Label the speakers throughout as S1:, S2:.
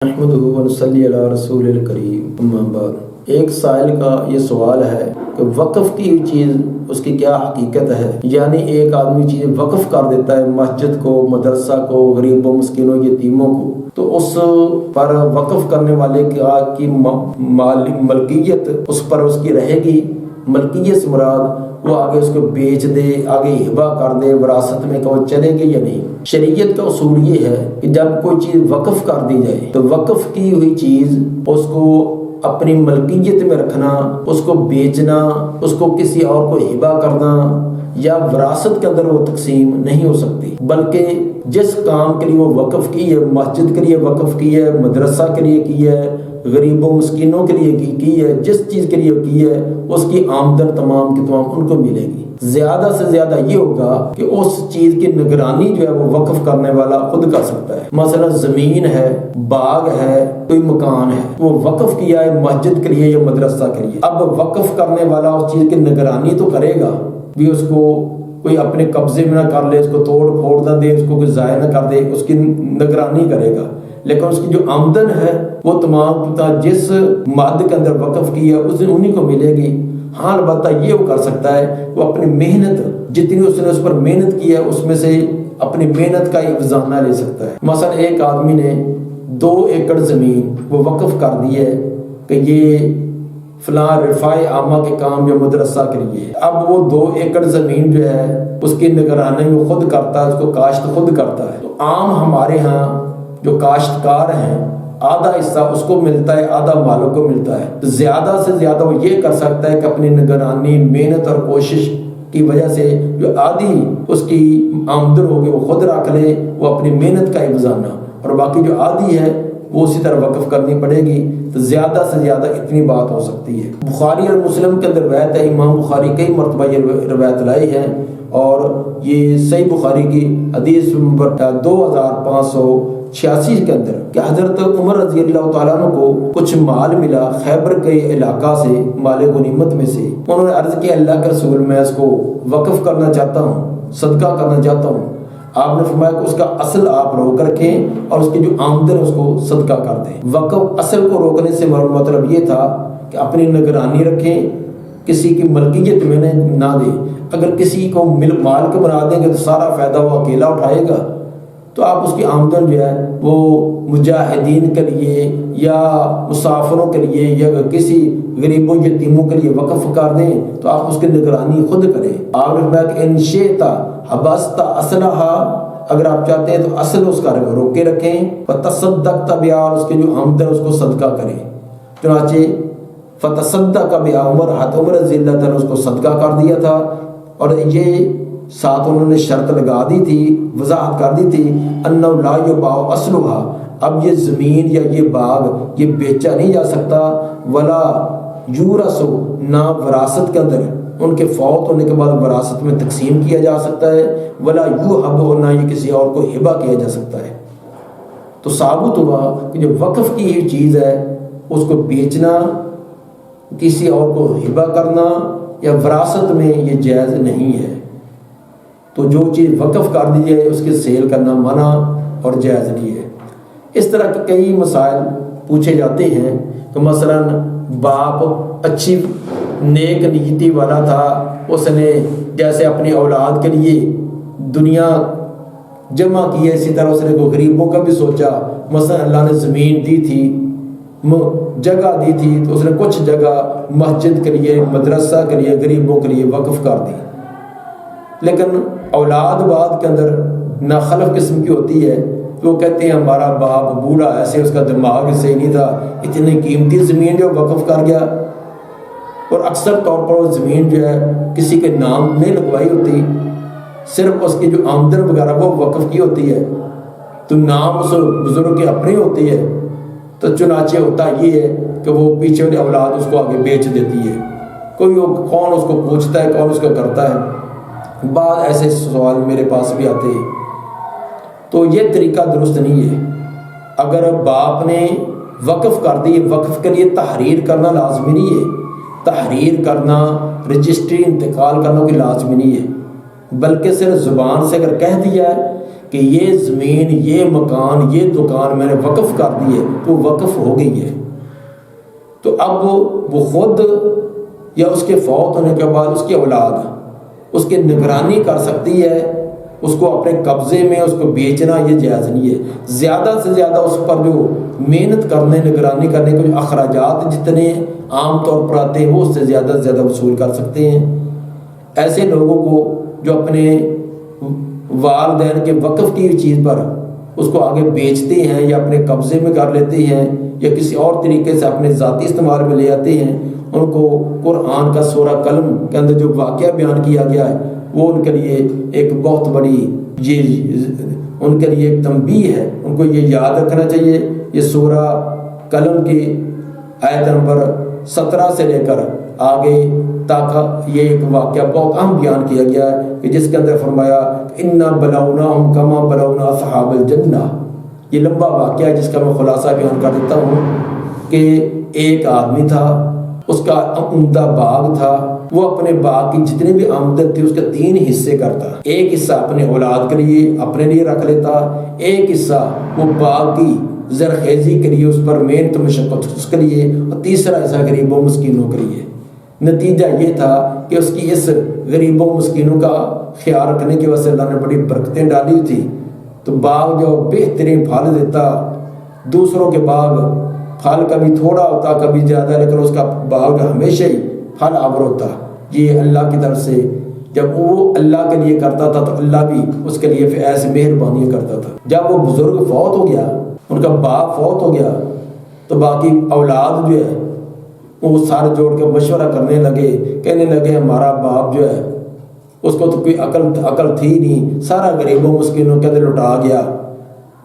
S1: نحمدہ ونصلی علی رسول الکریم اما بعد۔ ایک سائل کا یہ سوال ہے کہ وقف کی ہوئی چیز اس کی کیا حقیقت ہے؟ یعنی ایک آدمی چیز وقف کر دیتا ہے، مسجد کو، مدرسہ کو، غریبوں، مسکینوں، یتیموں کو، تو اس پر وقف کرنے والے کی ملکیت اس پر اس کی رہے گی۔ ملکیت سے مراد وہ آگے اس کو بیچ دے، آگے ہبہ کر دے، وراثت میں کہ وہ چلے گی یا نہیں۔ شریعت کا اصول یہ ہے کہ جب کوئی چیز وقف کر دی جائے تو وقف کی ہوئی چیز اس کو اپنی ملکیت میں رکھنا، اس کو بیچنا، اس کو کسی اور کو ہبہ کرنا یا وراثت کے اندر وہ تقسیم نہیں ہو سکتی، بلکہ جس کام کے لیے وہ وقف کی ہے، مسجد کے لیے وقف کی ہے، مدرسہ کے لیے کی ہے، غریبوں مسکینوں کے لیے کی ہے، جس چیز کے لیے کی ہے، اس کی آمدن تمام کی تمام ان کو ملے گی۔ زیادہ سے زیادہ یہ ہوگا کہ اس چیز کی نگرانی جو ہے وہ وقف کرنے والا خود کر سکتا ہے۔ مثلا زمین ہے، باغ ہے، کوئی مکان ہے، وہ وقف کیا ہے مسجد کے لیے یا مدرسہ کے لیے۔ اب وقف کرنے والا اس چیز کی نگرانی تو کرے گا بھی، اس کو کوئی اپنے قبضے میں نہ کر لے، اس کو توڑ پھوڑ نہ دے، اس کو کوئی ضائع نہ کر دے، اس کی نگرانی کرے گا، لیکن اس کی جو آمدن ہے وہ تمام جس مادے کے اندر وقف کی ہے اس انہی کو ملے گی۔ ہاں البتہ یہ وہ کر سکتا ہے، وہ اپنی محنت جتنی اس نے اس پر محنت کی ہے اس میں سے اپنی محنت کا ایک خزانہ لے سکتا ہے۔ مثلا ایک آدمی نے 2 ایکڑ زمین وہ وقف کر دی ہے کہ یہ فلاں رفاع عامہ کے کام یا مدرسہ کے لیے۔ اب وہ 2 ایکڑ زمین جو ہے اس کی نگرانی وہ خود کرتا ہے، اس کو کاشت خود کرتا ہے۔ تو عام ہمارے ہاں جو کاشتکار ہیں آدھا حصہ اس کو ملتا ہے، آدھا مالک کو ملتا ہے۔ تو زیادہ سے زیادہ وہ یہ کر سکتا ہے کہ اپنی نگرانی، محنت اور کوشش کی وجہ سے جو آدھی اس کی آمدن ہوگی وہ خود رکھ لے، وہ اپنی محنت کا خزانہ، اور باقی جو آدھی ہے وہ اسی طرح وقف کرنی پڑے گی۔ تو زیادہ سے زیادہ اتنی بات ہو سکتی ہے۔ بخاری اور مسلم کے اندر روایت ہے، امام بخاری کئی مرتبہ یہ روایت لائی ہے، اور یہ صحیح بخاری کی حدیث نمبر 2586 کے اندر کہ حضرت عمر رضی اللہ تعالیٰ عنہ کو کچھ مال ملا خیبر کے علاقہ سے، مال غنیمت میں سے۔ انہوں نے عرض کیا اللہ کے رسول میں اس کو وقف کرنا چاہتا ہوں، صدقہ کرنا چاہتا ہوں۔ آپ نے فرمایا کہ اس کا اصل آپ روک رکھیں اور اس کی جو آمدن اس کو صدقہ کر دیں۔ وقف اصل کو روکنے سے مطلب یہ تھا کہ اپنی نگرانی رکھیں، کسی کی ملکیت میں نہ دیں۔ اگر کسی کو مال کے بنا دیں گے تو سارا فائدہ وہ اکیلا اٹھائے گا، تو آپ اس کی آمدن جو ہے وہ مجاہدین کے لیے یا مسافروں کے لیے یا کسی غریبوں یتیموں کے لیے وقف کر دیں، تو آپ اس کی نگرانی خود کریں۔ آپ نے فرمایا کہ ان شئت حبست اصلھا، اگر آپ چاہتے ہیں تو اصل اس کا روکے رکھیں، فتصدقت بہا، اس کے جو آمدن اس کو صدقہ کریں۔ چنانچہ فتصدق بہا، عمر رضی اللہ تعالیٰ نے اس کو صدقہ کر دیا تھا، اور یہ ساتھ انہوں نے شرط لگا دی تھی، وضاحت کر دی تھی، انہ لا یباع اصلھا، اب یہ زمین یا یہ باغ یہ بیچا نہیں جا سکتا، ولا یورث، نہ وراثت کے اندر ان کے فوت ہونے کے بعد وراثت میں تقسیم کیا جا سکتا ہے، ولا یوہب، نہ یہ کسی اور کو ہبہ کیا جا سکتا ہے۔ تو ثابت ہوا کہ جو وقف کی ہوئی چیز ہے اس کو بیچنا، کسی اور کو ہبہ کرنا یا وراثت میں یہ جائز نہیں ہے۔ تو جو چیز وقف کر دی جائے اس کی سیل کرنا منع اور جائز نہیں ہے۔ اس طرح کے کئی مسائل پوچھے جاتے ہیں کہ مثلا باپ اچھی نیک نیتی والا تھا، اس نے جیسے اپنی اولاد کے لیے دنیا جمع کی ہے، اسی طرح اس نے کوئی غریبوں کا بھی سوچا۔ مثلا اللہ نے زمین دی تھی، جگہ دی تھی، تو اس نے کچھ جگہ مسجد کے لیے، مدرسہ کے لیے، غریبوں کے لیے وقف کر دی۔ لیکن اولاد بعد کے اندر ناخلف قسم کی ہوتی ہے، وہ کہتے ہیں ہمارا باپ بوڑھا، ایسے اس کا دماغ صحیح نہیں تھا، اتنی قیمتی زمین جو وقف کر گیا، اور اکثر طور پر وہ زمین جو ہے کسی کے نام نہیں لگوائی ہوتی، صرف اس کی جو آمدن وغیرہ وہ وقف کی ہوتی ہے، تو نام اس بزرگ کی اپنی ہوتی ہے۔ تو چنانچہ ہوتا یہ ہے کہ وہ پیچھے والی اولاد اس کو آگے بیچ دیتی ہے، کوئی کون اس کو پوچھتا ہے، کون اس کو کرتا ہے۔ بعض ایسے سوال میرے پاس بھی آتے ہیں، تو یہ طریقہ درست نہیں ہے۔ اگر باپ نے وقف کر دی، وقف کے لیے تحریر کرنا لازمی نہیں ہے، تحریر کرنا، رجسٹری انتقال کرنا کوئی لازمی نہیں ہے، بلکہ صرف زبان سے اگر کہہ دیا ہے کہ یہ زمین، یہ مکان، یہ دکان میں نے وقف کر دی ہے تو وقف ہو گئی ہے، تو اب وہ خود یا اس کے فوت ہونے کے بعد اس کی اولاد اس کی نگرانی کر سکتی ہے، اس کو اپنے قبضے میں اس کو بیچنا یہ جائز نہیں ہے۔ زیادہ سے زیادہ اس پر جو محنت کرنے، نگرانی کرنے کے جو اخراجات جتنے عام طور پر آتے ہیں وہ اس سے زیادہ سے زیادہ وصول کر سکتے ہیں۔ ایسے لوگوں کو جو اپنے والدین کے وقف کی چیز پر اس کو آگے بیچتے ہیں یا اپنے قبضے میں کر لیتے ہیں یا کسی اور طریقے سے اپنے ذاتی استعمال میں لے آتے ہیں، ان کو قرآن کا سورہ قلم کے اندر جو واقعہ بیان کیا گیا ہے وہ ان کے لیے ایک بہت بڑی ان کے لیے ایک تنبیہ ہے۔ ان کو یہ یاد رکھنا چاہیے، یہ سورہ قلم کی آیت نمبر 17 سے لے کر آگے تک یہ ایک واقعہ بہت اہم بیان کیا گیا ہے کہ جس کے اندر فرمایا اِنَّا بَلَوْنَاهُمْ كَمَا بَلَوْنَا أَصْحَابَ الْجَنَّةِ۔ یہ لمبا واقعہ ہے جس کا میں خلاصہ بیان کر دیتا ہوں کہ ایک آدمی تھا، اس کا عمدہ باغ تھا، وہ اپنے باغ کی جتنی بھی آمدن تھی اس کے 3 حصے کرتا، ایک حصہ اپنے اولاد کے لیے اپنے لیے رکھ لیتا، ایک حصہ وہ باغ کی زرخیزی کے لیے اس پر محنت مشقت اس کے لیے، اور تیسرا حصہ غریبوں مسکینوں کے لیے۔ نتیجہ یہ تھا کہ اس کی اس غریبوں مسکینوں کا خیال رکھنے کی وجہ سے اللہ نے بڑی برکتیں ڈالی تھی، تو باغ جو بہترین پھل دیتا، دوسروں کے باغ پھل کبھی تھوڑا ہوتا کبھی زیادہ، لیکن اس کا باغ ہمیشہ ہی پھل آور ہوتا۔ یہ اللہ کی طرف سے جب وہ اللہ کے لیے کرتا تھا تو اللہ بھی اس کے لیے پھر ایسے مہربانیاں کرتا تھا۔ جب وہ بزرگ فوت ہو گیا، ان کا باپ فوت ہو گیا، تو باقی اولاد جو ہے وہ سر جوڑ کے مشورہ کرنے لگے، کہنے لگے ہمارا باپ جو ہے اس کو تو کوئی عقل تھی نہیں، سارا غریبوں مسکینوں کے اندر لٹا گیا۔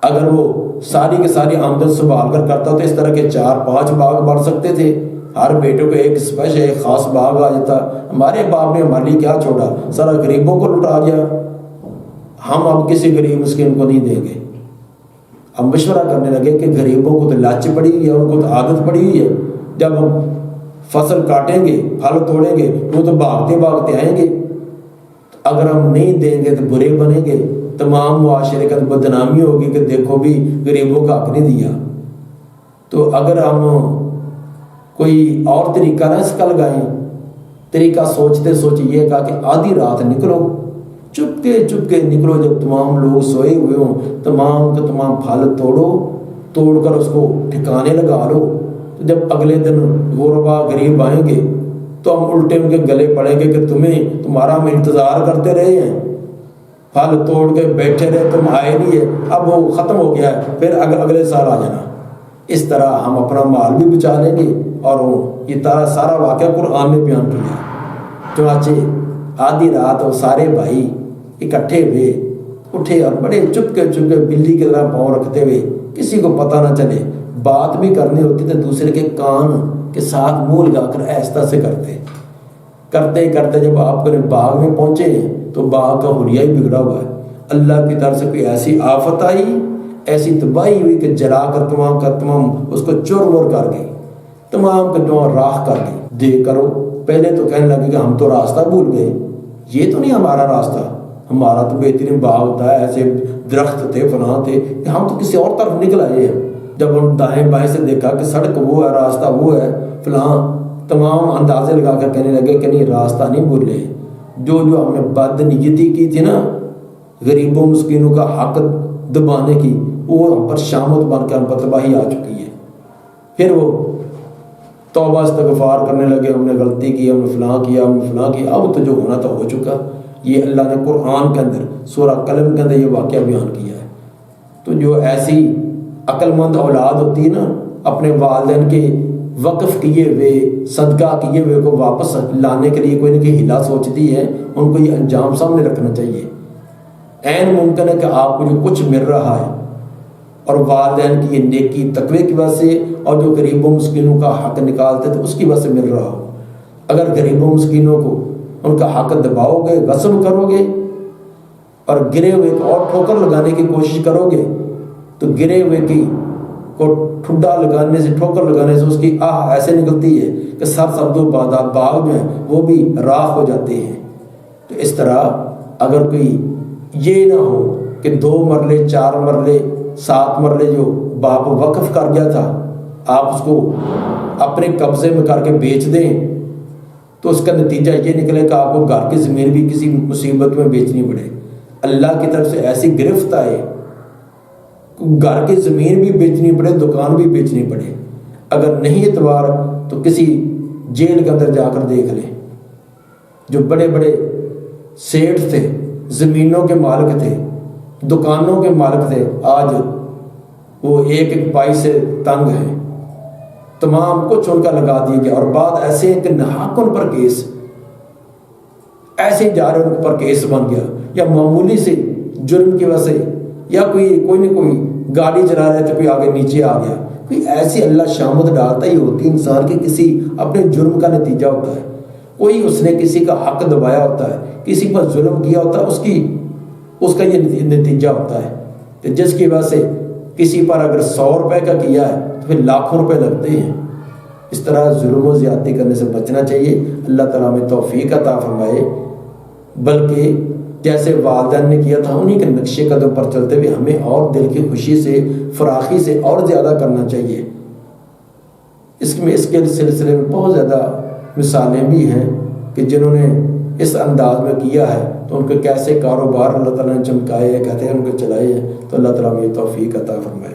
S1: اگر وہ ساری کی ساری آمدن سنبھال کر کرتا تو اس طرح کے 4-5 باغ بڑھ سکتے تھے، ہر بیٹے کو ایک اسپیشل ایک خاص باغ آ جاتا۔ ہمارے باپ نے ہمارے لیے کیا چھوڑا، سارا غریبوں کو لٹا گیا، ہم اب کسی غریب مسکین کو نہیں دیں گے۔ اب مشورہ کرنے لگے کہ غریبوں کو تو لالچ پڑی ہوئی ہے، ان کو تو عادت پڑی ہوئی ہے، جب ہم فصل کاٹیں گے، پھل توڑیں گے، وہ تو بھاگتے بھاگتے آئیں گے، اگر ہم نہیں دیں گے تو برے بنیں گے، تمام معاشرے کا بدنامی ہوگی کہ دیکھو بھی غریبوں کا حق نہیں دیا۔ تو اگر ہم کوئی اور طریقہ نہ اس کا لگائیں، طریقہ سوچتے یہ کہا کہ آدھی رات نکلو، چپ کے نکلو، جب تمام لوگ سوئے ہوئے ہوں، تمام کے تمام پھل توڑ کر اس کو ٹھکانے لگا لو، تو جب اگلے دن غربا غریب آئیں گے تو ہم الٹے ان کے گلے پڑیں گے کہ تمہارا ہم انتظار کرتے رہے ہیں، پھل توڑ کے بیٹھے رہے، تم آئے نہیں ہے، اب وہ ختم ہو گیا ہے، پھر اگلے سال آ جانا۔ اس طرح ہم اپنا مال بھی بچا لیں گے، اور یہ سارا واقعہ قرآن نے بیان کیا۔ چنانچہ آدھی رات وہ سارے بھائی اکٹھے ہوئے، اٹھے اور بڑے چپ کے بلی کی طرح پاؤں رکھتے ہوئے، کسی کو پتہ نہ چلے، بات بھی کرنی ہوتی تو دوسرے کے کان کے ساتھ منہ لگا کر آہستہ سے کرتے جب آپ کے باغ میں پہنچے تو باغ کا حلیہ ہی بگڑا ہوا ہے۔ اللہ کی طرف سے کوئی ایسی آفت آئی، ایسی تباہی ہوئی کہ جلا کر تمام کا تمام اس کو چور مور کر گئی، تمام کا تمام راکھ کر گئی۔ دیکھ کرو پہلے تو کہنے لگے کہ ہم تو راستہ بھول گئے، یہ تو نہیں ہمارا راستہ، ہمارا تو بہترین باغ تھا، ایسے درخت تھے، فلاں تھے، ہم تو کسی اور طرف نکل آئے ہیں۔ جب ہم دائیں بائیں سے دیکھا کہ سڑک وہ ہے، راستہ وہ ہے، فلاں، تمام اندازے لگا کر کہنے لگے کہ نہیں، راستہ نہیں بھولے، جو ہم نے بد نیتی کی تھی نا غریبوں مسکینوں کا حق دبانے کی، وہ ہم پر شامت بن کے ہم پر تباہی آ چکی ہے۔ پھر وہ توبہ استغفار کرنے لگے، ہم نے غلطی کی، ہم نے فلاں کیا، اب تو جو ہونا تھا ہو چکا۔ یہ اللہ نے قرآن کے اندر سورہ قلم کے اندر یہ واقعہ بیان کیا ہے۔ تو جو ایسی عقل مند اولاد ہوتی ہے نا، اپنے والدین کے وقف کیے ہوئے، صدقہ کیے ہوئے کو واپس لانے کے لیے کوئی نہ کوئی ہیلا سوچتی ہے، ان کو یہ انجام سامنے رکھنا چاہیے۔ عین ممکن ہے کہ آپ کو جو کچھ مل رہا ہے اور والدین کی یہ نیکی تقوی کی وجہ سے، اور جو غریبوں مسکینوں کا حق نکالتے تھے اس کی وجہ سے مل رہا ہو، اگر غریبوں مسکینوں کو ان کا حق دباؤ گے، غصب کرو گے، اور گرے ہوئے کو اور ٹھوکر لگانے کی کوشش کرو گے، تو گرے ہوئے کی کو ٹھڈا لگانے سے، ٹھوکر لگانے سے اس کی آہ ایسے نکلتی ہے کہ سر سبز و باغ جو ہیں وہ بھی راکھ ہو جاتے ہیں۔ تو اس طرح اگر کوئی یہ نہ ہو کہ 2 مرلے 4 مرلے 7 مرلے جو باپ وقف کر گیا تھا آپ اس کو اپنے قبضے میں کر کے بیچ دیں تو اس کا نتیجہ یہ نکلے کہ آپ کو گھر کی زمین بھی کسی مصیبت میں بیچنی پڑے، اللہ کی طرف سے ایسی گرفت آئے گھر کی زمین بھی بیچنی پڑے، دکان بھی بیچنی پڑے۔ اگر نہیں اعتبار تو کسی جیل کے اندر جا کر دیکھ لیں، جو بڑے بڑے سیٹھ تھے، زمینوں کے مالک تھے، دکانوں کے مالک تھے، آج وہ ایک ایک پائی سے تنگ ہیں، تمام کچھ ان کا لگا دیا گیا۔ اور بعد ایسے ہیں کہ ناحق ان پر کیس ایسے جا رہے ان پر کیس بن گیا، یا معمولی سے جرم کی وجہ سے، یا کوئی نہ کوئی گاڑی چلا رہے تھے، کوئی آگے نیچے آ گیا، کوئی ایسی اللہ شامت ڈالتا ہی ہوتی انسان کے کسی اپنے جرم کا نتیجہ ہوتا ہے، کوئی اس نے کسی کا حق دبایا ہوتا ہے، کسی پر ظلم کیا ہوتا ہے، اس کا یہ نتیجہ ہوتا ہے۔ تو جس کی وجہ سے کسی پر اگر 100 روپے کا کیا ہے تو پھر لاکھوں روپے لگتے ہیں۔ اس طرح ظلم و زیادتی کرنے سے بچنا چاہیے۔ اللہ تعالیٰ ہمیں توفیق عطا فرمائے، بلکہ جیسے والدین نے کیا تھا انہی کے نقش قدم پر چلتے ہوئے ہمیں اور دل کی خوشی سے، فراخی سے اور زیادہ کرنا چاہیے۔ اس کے سلسلے میں بہت زیادہ مثالیں بھی ہیں کہ جنہوں نے اس انداز میں کیا ہے تو ان کے کیسے کاروبار اللہ تعالیٰ نے چمکائے ہیں، کہتے ہیں ان کو چلائے ہیں۔ تو اللہ تعالیٰ ہمیں توفیق عطا فرمائے۔